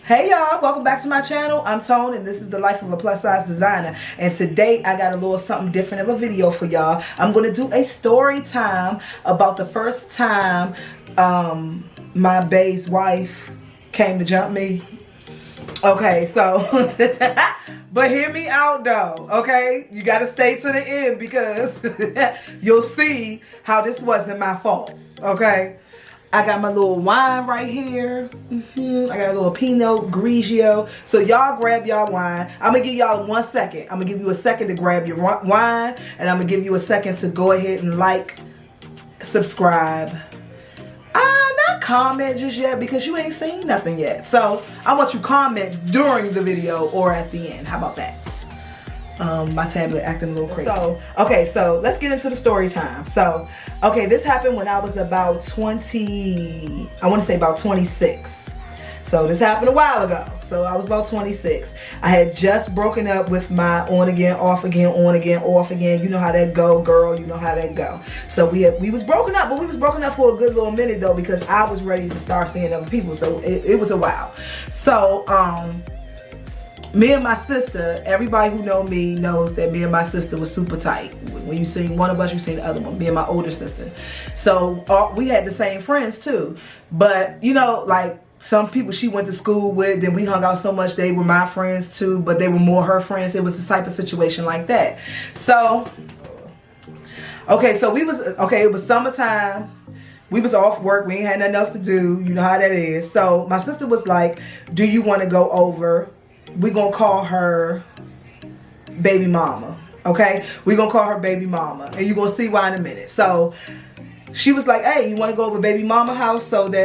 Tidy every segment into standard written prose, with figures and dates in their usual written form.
Hey y'all, welcome back to my channel. I'm Tone and this is the life of a plus size designer. And today I got a little something different of a video for y'all. I'm going to do a story time about the first time my Bae'S wife came to jump me. Okay, so, but hear me out though, okay? You got to stay to the end because you'll see how this wasn't my fault, okay? I got my little wine right here. I got a little Pinot Grigio. So y'all grab y'all wine. I'm going to give y'all 1 second. I'm going to give you a second to grab your wine. And I'm going to give you a second to go ahead and like, subscribe. Not comment just yet because you ain't seen nothing yet. So I want you to comment during the video or at the end. How about that? My tablet acting a little crazy. So, okay, so let's get into the story time. So, okay, this happened when I was about 20, I want to say about 26. So this happened a while ago. So I was about 26. I had just broken up with my on again, off again, on again, off again. You know how that go, girl. You know how that go. So we was broken up, but we was broken up for a good little minute though because I was ready to start seeing other people. So it was a while. So, me and my sister, everybody who know me knows that me and my sister was super tight. When you seen one of us, you seen the other one, me and my older sister. So we had the same friends too. But, you know, like some people she went to school with, then we hung out so much, they were my friends too, but they were more her friends. It was the type of situation like that. So, okay, so it was summertime. We was off work. We ain't had nothing else to do. You know how that is. So my sister was like, do you want to go over? We gonna call her baby mama, okay? We gonna call her baby mama, and you gonna see why in a minute. So she was like, "Hey, you want to go over baby mama house so that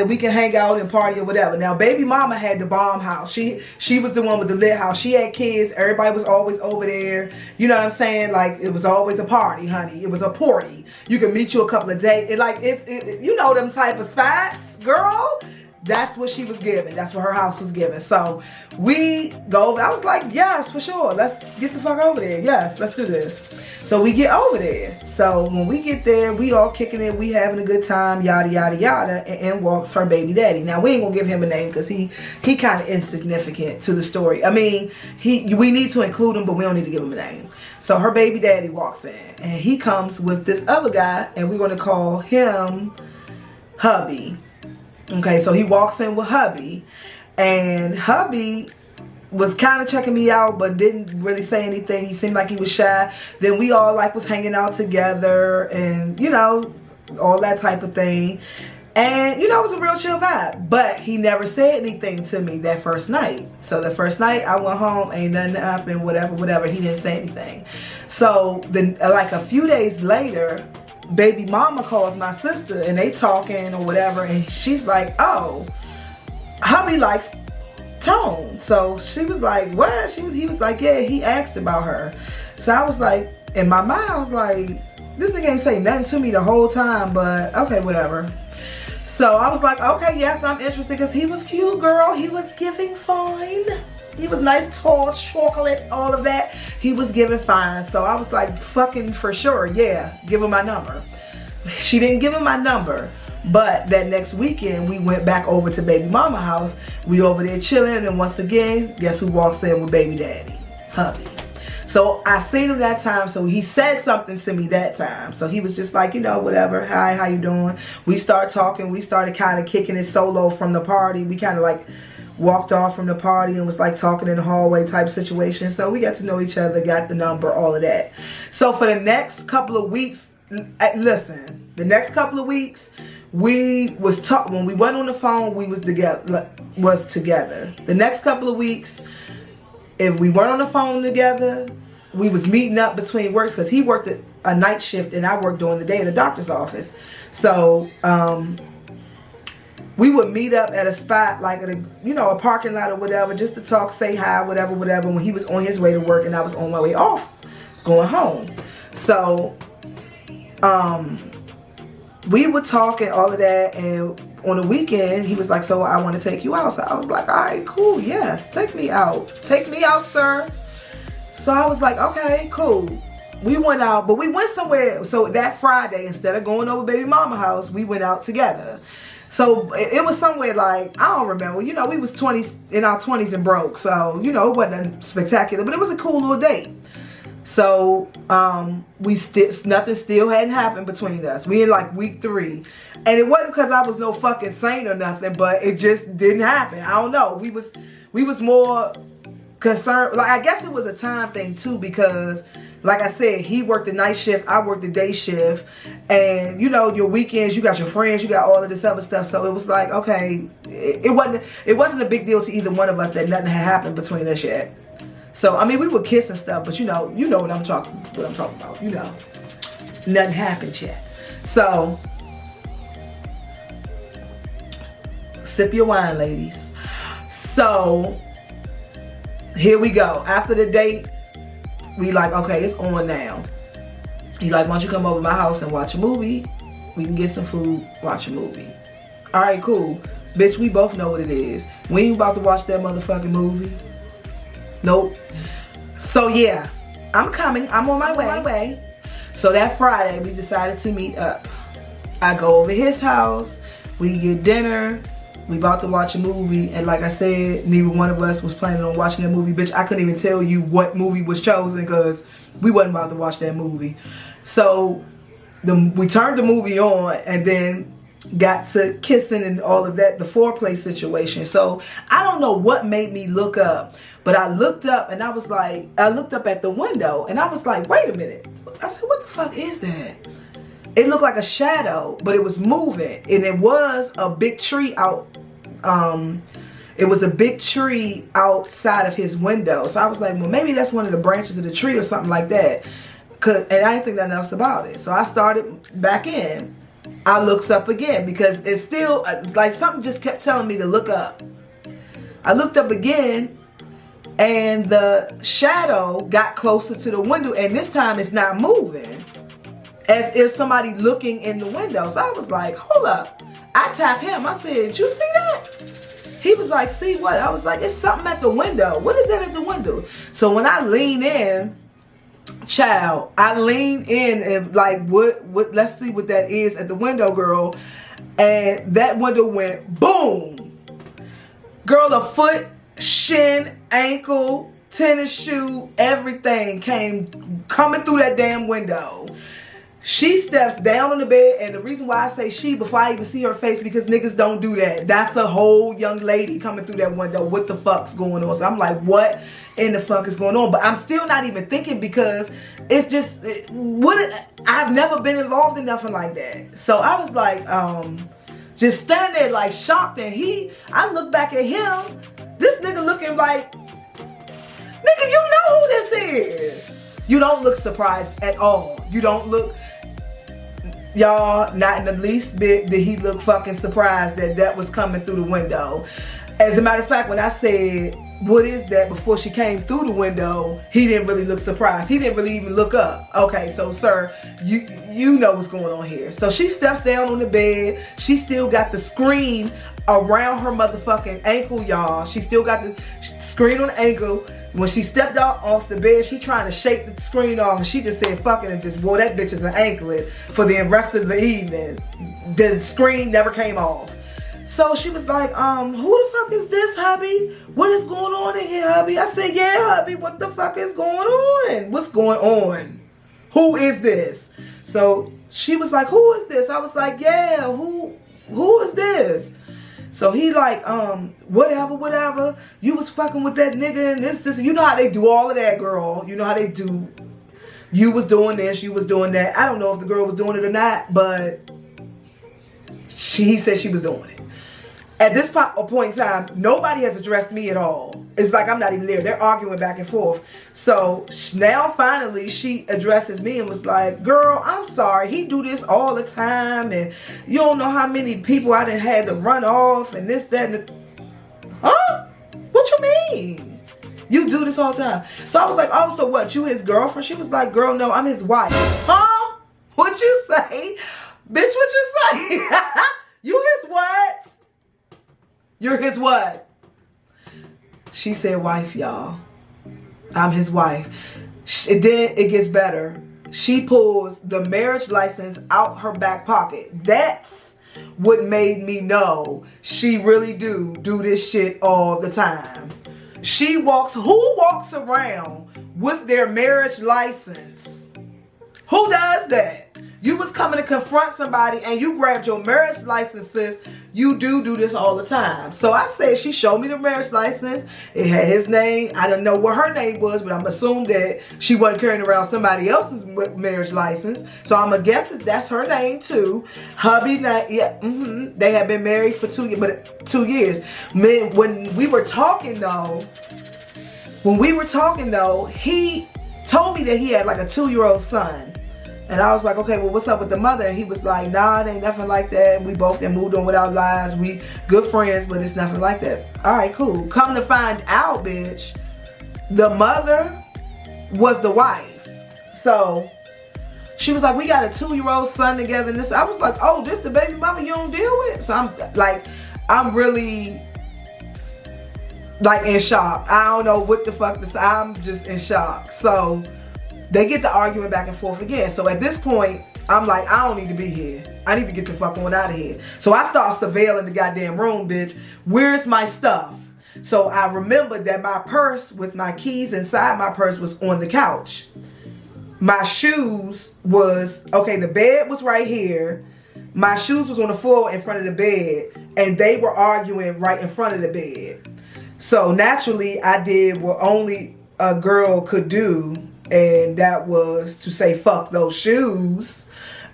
we can hang out and party or whatever." Now, baby mama had the bomb house. She was the one with the lit house. She had kids. Everybody was always over there. You know what I'm saying? Like it was always a party, honey. It was a party. You can meet you a couple of days. You know them type of spots, girl. That's what she was giving. That's what her house was giving. So we go over. I was like, yes, for sure. Let's get the fuck over there. Yes, let's do this. So we get over there. So when we get there, we all kicking it. We having a good time, yada, yada, yada. And in walks her baby daddy. Now, we ain't going to give him a name because he kind of insignificant to the story. I mean, we need to include him, but we don't need to give him a name. So her baby daddy walks in. And he comes with this other guy. And we're going to call him hubby. Okay, so he walks in with hubby, and hubby was kind of checking me out, but didn't really say anything. He seemed like he was shy. Then we all was hanging out together, and you know, all that type of thing. And you know, it was a real chill vibe. But he never said anything to me that first night. So the first night I went home, ain't nothing happened, whatever. He didn't say anything. So then, like a few days later, baby mama calls my sister and they talking or whatever, and she's like, oh, hubby likes Tone. So she was like, what? He was like, yeah, he asked about her. So I was like, in my mind, I was like, this nigga ain't say nothing to me the whole time, but okay, whatever. So I was like, okay, yes, I'm interested because he was cute, girl. He was giving fine. He was nice, tall, chocolate, all of that. He was giving fine. So I was like, fucking for sure, yeah, give him my number. She didn't give him my number. But that next weekend, we went back over to baby mama house. We over there chilling. And once again, guess who walks in with baby daddy? Hubby. So I seen him that time. So he said something to me that time. So he was just like, you know, whatever. Hi, how you doing? We started talking. We started kind of kicking it solo from the party. We kind of like walked off from the party and was like talking in the hallway type situation. So we got to know each other, got the number, all of that. So for the next couple of weeks, listen, the next couple of weeks, we was when we went on the phone, we was together. The next couple of weeks, if we weren't on the phone together, we was meeting up between works because he worked a night shift and I worked during the day in the doctor's office. So, we would meet up at a spot like at a parking lot or whatever just to talk, say hi, whatever, when he was on his way to work and I was on my way off going home. So we would talk and all of that, and on the weekend he was like, so I want to take you out. So I was like, all right, cool, yes, take me out, sir. So I was like, okay, cool. We went out, but we went somewhere. So that Friday, instead of going over baby mama house, we went out together. So it was somewhere like, I don't remember. You know, we was 20s, in our 20s and broke. So, you know, it wasn't spectacular, but it was a cool little date. So, nothing still hadn't happened between us. We in like week 3. And it wasn't because I was no fucking saint or nothing, but it just didn't happen. I don't know. We was more concerned. Like, I guess it was a time thing too, because like I said, he worked the night shift, I worked the day shift, and you know, your weekends, you got your friends, you got all of this other stuff. So it was like, okay, it wasn't a big deal to either one of us that nothing had happened between us yet. So I mean, we would kiss and stuff, but you know what I'm talking about. You know, nothing happened yet. So sip your wine, ladies. So here we go. After the date, we like, okay, it's on now. He like, why don't you come over to my house and watch a movie? We can get some food, watch a movie. All right, cool. Bitch, we both know what it is. We ain't about to watch that motherfucking movie. Nope. So yeah, I'm coming. I'm on my way. So that Friday, we decided to meet up. I go over his house. We get dinner. We about to watch a movie, and like I said, neither one of us was planning on watching that movie. Bitch, I couldn't even tell you what movie was chosen because we wasn't about to watch that movie. So we turned the movie on and then got to kissing and all of that, the foreplay situation. So I don't know what made me look up, but I looked up and I was like, I looked up at the window and I was like, wait a minute. I said, what the fuck is that? It looked like a shadow, but it was moving, and it was a big tree out. It was a big tree outside of his window. So I was like, well, maybe that's one of the branches of the tree or something like that. And I didn't think nothing else about it. So I started back in. I looked up again because it's still like something just kept telling me to look up. I looked up again, and the shadow got closer to the window, and this time it's not moving, as if somebody looking in the window. So I was like, hold up. I tapped him. I said, did you see that? He was like, see what? I was like, it's something at the window. What is that at the window? So when I lean in, child, I lean in and like, what, let's see what that is at the window, girl. And that window went boom. Girl, a foot, shin, ankle, tennis shoe, everything came coming through that damn window. She steps down on the bed, and the reason why I say she before I even see her face, because niggas don't do that. That's a whole young lady coming through that window. What the fuck's going on? So I'm like, what in the fuck is going on? But I'm still not even thinking, because it's just, I've never been involved in nothing like that. So I was like, just standing there like shocked, and I look back at him, this nigga looking like, nigga, you know who this is. You don't look surprised at all. You don't look, y'all, not in the least bit did he look fucking surprised that was coming through the window. As a matter of fact, when I said, what is that, before she came through the window, he didn't really look surprised. He didn't really even look up. Okay, so sir, you know what's going on here. So she steps down on the bed. She still got the screen around her motherfucking ankle, y'all. She still got the screen on the ankle. When she stepped off the bed, she trying to shake the screen off, and she just said, fuck it, and just wore that bitch as an anklet for the rest of the evening. The screen never came off. So she was like, who the fuck is this, hubby? What is going on in here, hubby? I said, yeah, hubby, what the fuck is going on? What's going on? Who is this? So she was like, who is this? I was like, yeah, who is this? So he like, whatever. You was fucking with that nigga and this. You know how they do all of that, girl. You know how they do. You was doing this, you was doing that. I don't know if the girl was doing it or not, but he said she was doing it. At this point in time, nobody has addressed me at all. It's like I'm not even there. They're arguing back and forth. So now finally she addresses me and was like, girl, I'm sorry. He do this all the time. And you don't know how many people I done had to run off and this, that, and the... Huh? What you mean? You do this all the time. So I was like, oh, so what? You his girlfriend? She was like, girl, no, I'm his wife. Huh? What you say? Bitch, what you say? You his what? You're his what? She said wife, y'all. I'm his wife. Then it gets better. She pulls the marriage license out her back pocket. That's what made me know she really do this shit all the time. Who walks around with their marriage license? Who does that? You was coming to confront somebody and you grabbed your marriage license, sis. You do this all the time. So I said, she showed me the marriage license. It had his name. I didn't know what her name was, but I'm assuming that she wasn't carrying around somebody else's marriage license. So I'm going to guess that that's her name too. Hubby, they had been married for 2 years, but 2 years. Man, when we were talking though, he told me that he had like a 2-year-old son. And I was like, okay, well, what's up with the mother? And he was like, nah, it ain't nothing like that. We both then moved on with our lives. We good friends, but it's nothing like that. All right, cool. Come to find out, bitch, the mother was the wife. So she was like, we got a 2-year-old son together. And this, I was like, oh, this the baby mama you don't deal with? So I'm really like in shock. I don't know what the fuck this, I'm just in shock. So they get the argument back and forth again. So at this point, I'm like, I don't need to be here. I need to get the fuck on out of here. So I start surveilling the goddamn room, bitch. Where's my stuff? So I remembered that my purse with my keys inside my purse was on the couch. My shoes was, okay, the bed was right here. My shoes was on the floor in front of the bed. And they were arguing right in front of the bed. So naturally, I did what only a girl could do. And that was to say, fuck those shoes,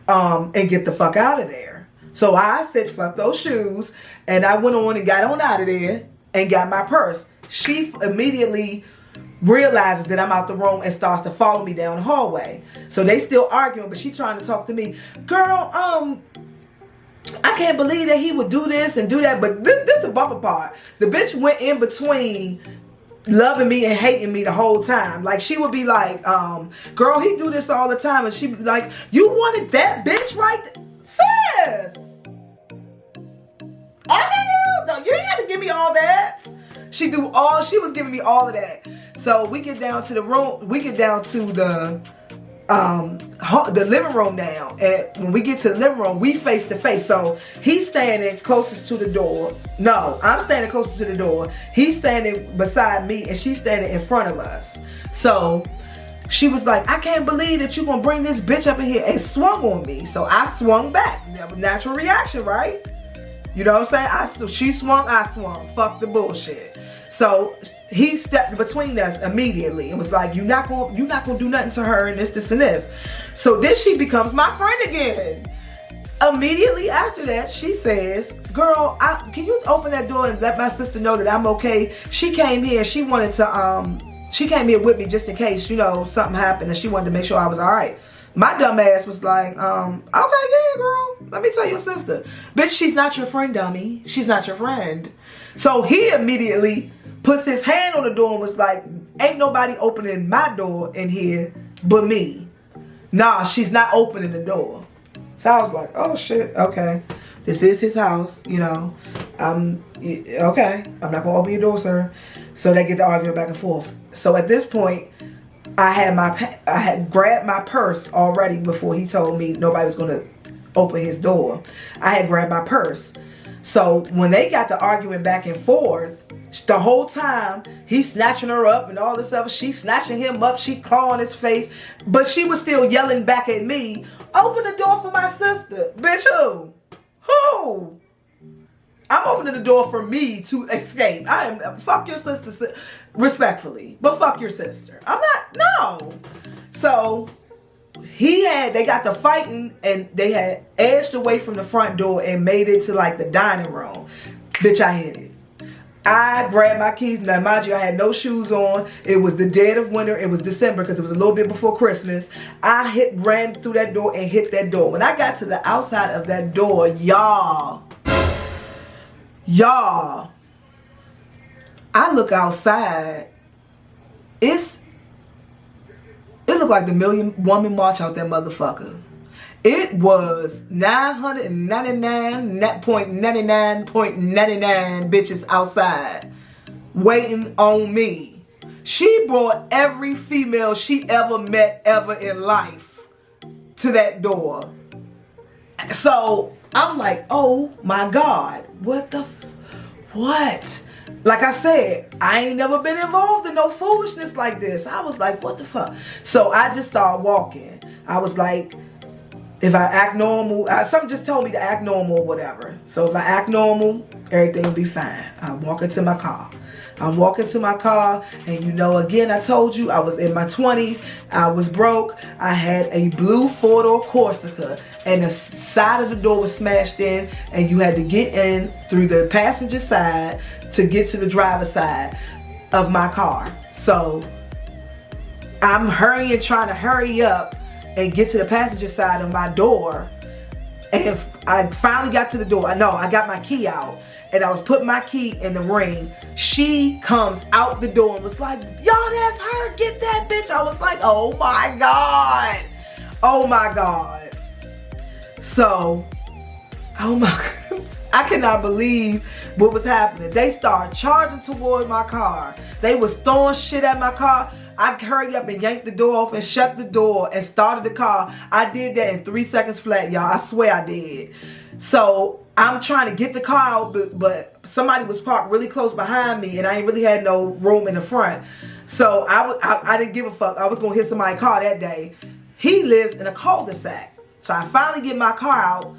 and get the fuck out of there. So I said, fuck those shoes. And I went on and got on out of there and got my purse. She immediately realizes that I'm out the room and starts to follow me down the hallway. So they still arguing, but she trying to talk to me. Girl, I can't believe that he would do this and do that. But this is the bumper part. The bitch went in between loving me and hating me the whole time. Like, she would be like, girl, he do this all the time. And she'd be like, you wanted that bitch right there? Sis! Okay, girl, you ain't have to give me all that. She was giving me all of that. So we get down to the room, we get down to the living room now. And when we get to the living room, we face to face. So he's standing closest to the door. No, I'm standing closest to the door. He's standing beside me and she's standing in front of us. So she was like, I can't believe that you're gonna bring this bitch up in here, and swung on me. So I swung back. Natural reaction, right? You know what I'm saying? She swung, I swung. Fuck the bullshit. So he stepped between us immediately and was like, you're not gonna do nothing to her and this and this. So then she becomes my friend again. Immediately after that, she says, girl, can you open that door and let my sister know that I'm okay? She came here, she wanted to, she came here with me just in case, something happened, and she wanted to make sure I was all right. My dumb ass was like, okay, yeah, girl, let me tell your sister. Bitch, she's not your friend, dummy. She's not your friend. So he immediately puts his hand on the door and was like, ain't nobody opening my door in here but me. Nah, she's not opening the door. So I was like, oh shit, okay. This is his house, okay. I'm not gonna open your door, sir. So they get the argument back and forth. So at this point, I had grabbed my purse already before he told me nobody was gonna open his door. I had grabbed my purse. So when they got to arguing back and forth, the whole time he's snatching her up and all this stuff, she's snatching him up, she clawing his face, but she was still yelling back at me, open the door for my sister. Bitch, who? I'm opening the door for me to escape. Fuck your sister, respectfully, but fuck your sister. I'm not, no. So they got to fighting, and they had edged away from the front door and made it to like the dining room. Bitch, I hit it. I grabbed my keys. Now, mind you, I had no shoes on. It was the dead of winter. It was December because it was a little bit before Christmas. I ran through that door and hit that door. When I got to the outside of that door, y'all, I look outside. It looked like the Million Woman March out that motherfucker. It was 999.99.99 bitches outside waiting on me. She brought every female she ever met ever in life to that door. So I'm like, oh my God, what? Like I said, I ain't never been involved in no foolishness like this. I was like, what the fuck? So I just started walking. I was like, if I act normal, something just told me to act normal or whatever. So if I act normal, everything will be fine. I walk into my car. I'm walking to my car, and you know, again, I told you I was in my 20s. I was broke. I had a blue four-door Corsica, and the side of the door was smashed in, and you had to get in through the passenger side to get to the driver's side of my car. So I'm hurrying, trying to hurry up and get to the passenger side of my door. And I finally got to the door. I got my key out, and I was putting my key in the ring. She comes out the door and was like, y'all, that's her, get that bitch. I was like, oh my God. Oh my God. So, oh my God. I cannot believe what was happening. They started charging toward my car. They was throwing shit at my car. I hurried up and yanked the door open, shut the door, and started the car. I did that in 3 seconds flat, y'all. I swear I did. So I'm trying to get the car out, but somebody was parked really close behind me, and I ain't really had no room in the front. So I didn't give a fuck. I was gonna hit somebody's car that day. He lives in a cul-de-sac. So I finally get my car out.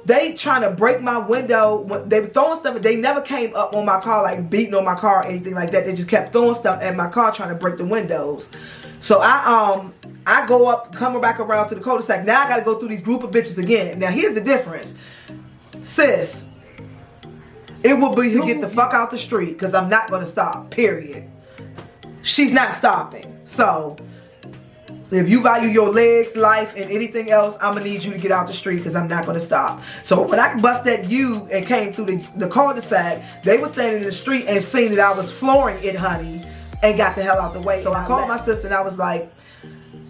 They trying to break my window. They were throwing stuff. They never came up on my car, like beating on my car or anything like that. They just kept throwing stuff at my car, trying to break the windows. So I go up, come back around to the cul-de-sac. Now I got to go through these group of bitches again. Now here's the difference. Sis, it will be to get the fuck out the street, because I'm not going to stop, period. She's not stopping. So if you value your legs, life, and anything else, I'm going to need you to get out the street, because I'm not going to stop. So when I bust at you and came through the cul-de-sac, they were standing in the street and seen that I was flooring it, honey, and got the hell out the way. So I called my sister and I was like,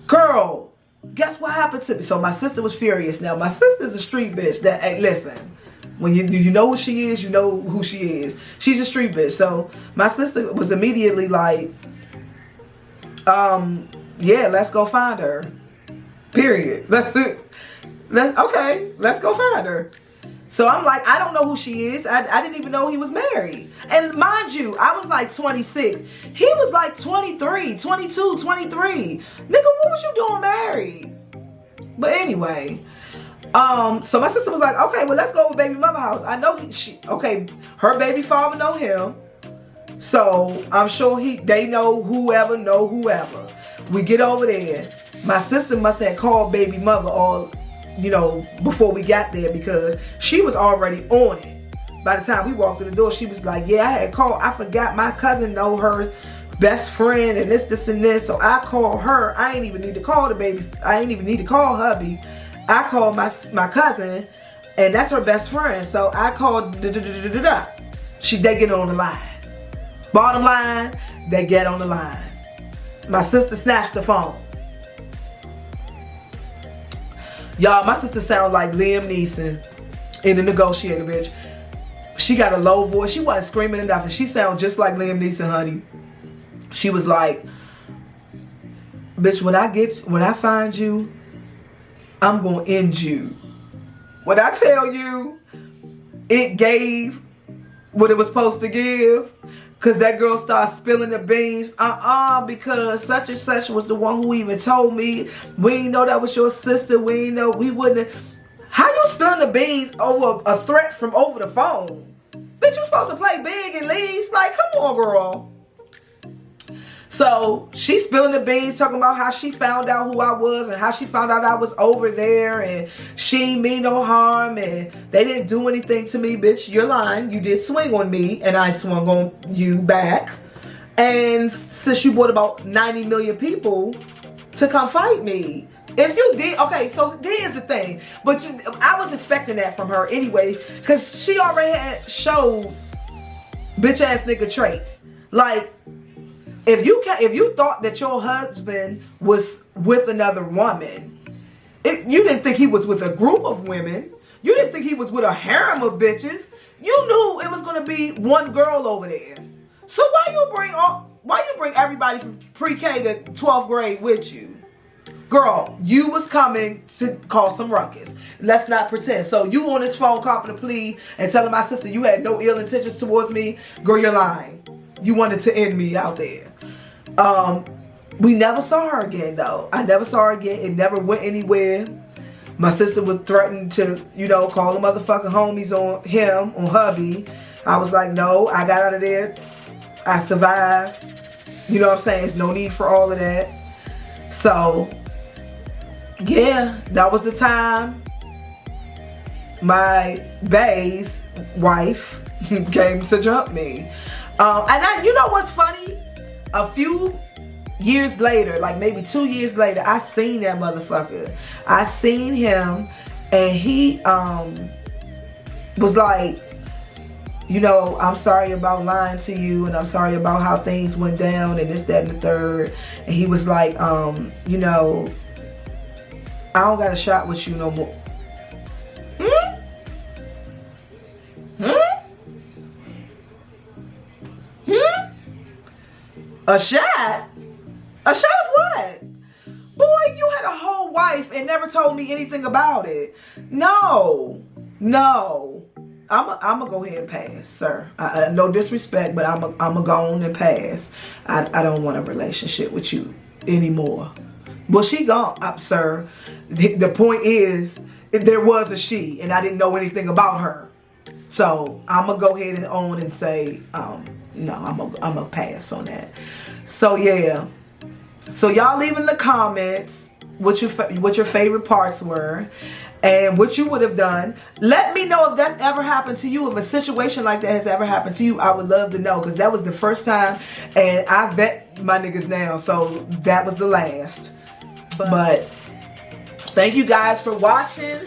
girl, guess what happened to me? So my sister was furious. Now, my sister's a street bitch. That, hey, listen, when you know who she is, you know who she is. She's a street bitch. So my sister was immediately like, yeah, let's go find her. Period. Let's go find her. So I'm like, I don't know who she is. I didn't even know he was married. And mind you, I was like 26. He was like 23, 22, 23. Nigga, what was you doing married? But anyway, so my sister was like, okay, well, let's go over baby mama house. I know her baby father know him. So I'm sure they know whoever. We get over there. My sister must have called baby mother before we got there, because she was already on it. By the time we walked through the door, she was like, yeah, I had called. I forgot my cousin know her best friend and this and this. So I called her. I ain't even need to call the baby. I ain't even need to call hubby. I called my cousin, and that's her best friend. So I called They get on the line. Bottom line, they get on the line. My sister snatched the phone. Y'all, my sister sound like Liam Neeson in The Negotiator, bitch. She got a low voice. She wasn't screaming enough, and she sound just like Liam Neeson, honey. She was like, bitch, when I find you, I'm gonna end you. When I tell you, it gave what it was supposed to give. Because that girl started spilling the beans. Because such and such was the one who even told me. We didn't know that was your sister. We didn't know. We wouldn't have. How you spilling the beans over a threat from over the phone? Bitch, you supposed to play big and leave. Like, come on, girl. So she spilling the beans, talking about how she found out who I was and how she found out I was over there, and she ain't mean no harm, and they didn't do anything to me. Bitch, you're lying. You did swing on me, and I swung on you back. And since you brought about 90 million people to come fight me, if you did, okay, so here's the thing. But I was expecting that from her anyway, because she already had showed bitch ass nigga traits. Like, if you thought that your husband was with another woman, you didn't think he was with a group of women. You didn't think he was with a harem of bitches. You knew it was going to be one girl over there. So why you bring everybody from pre-K to 12th grade with you? Girl, you was coming to cause some ruckus. let's not pretend. So you on this phone copping a plea and telling my sister you had no ill intentions towards me, girl, you're lying. You wanted to end me out there. We never saw her again, though. I never saw her again. It never went anywhere. My sister was threatening to, you know, call the motherfucking homies on him, on hubby. I was like, no, I got out of there. I survived. You know what I'm saying? There's no need for all of that. So, yeah, that was the time my Bae'S wife came to jump me. You know what's funny? A few years later, like maybe 2 years later, I seen that motherfucker. I seen him, and he was like, you know, I'm sorry about lying to you, and I'm sorry about how things went down, and this, that, and the third. And he was like, you know, I don't got a shot with you no more. A shot? A shot of what? Boy, you had a whole wife and never told me anything about it. No. I'm going to go ahead and pass, sir. No disrespect, but I'm going to go on and pass. I don't want a relationship with you anymore. Well, she gone, sir. The point is, there was a she, and I didn't know anything about her. So I'm going to go ahead and own and say, no, I'm gonna pass on that. So yeah. So y'all leave in the comments what your favorite parts were and what you would have done. Let me know if that's ever happened to you. If a situation like that has ever happened to you, I would love to know, because that was the first time, and I vet my niggas now, so that was the last. But thank you guys for watching.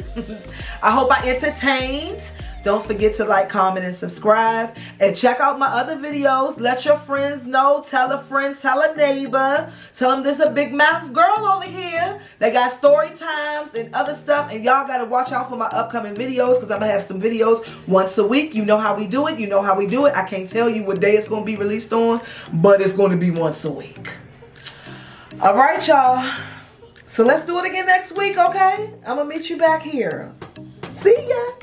I hope I entertained. Don't forget to like, comment, and subscribe. And check out my other videos. Let your friends know. Tell a friend. Tell a neighbor. Tell them there's a big mouth girl over here. They got story times and other stuff. And y'all got to watch out for my upcoming videos, because I'm going to have some videos once a week. You know how we do it. You know how we do it. I can't tell you what day it's going to be released on, but it's going to be once a week. All right, y'all. So let's do it again next week, okay? I'm going to meet you back here. See ya.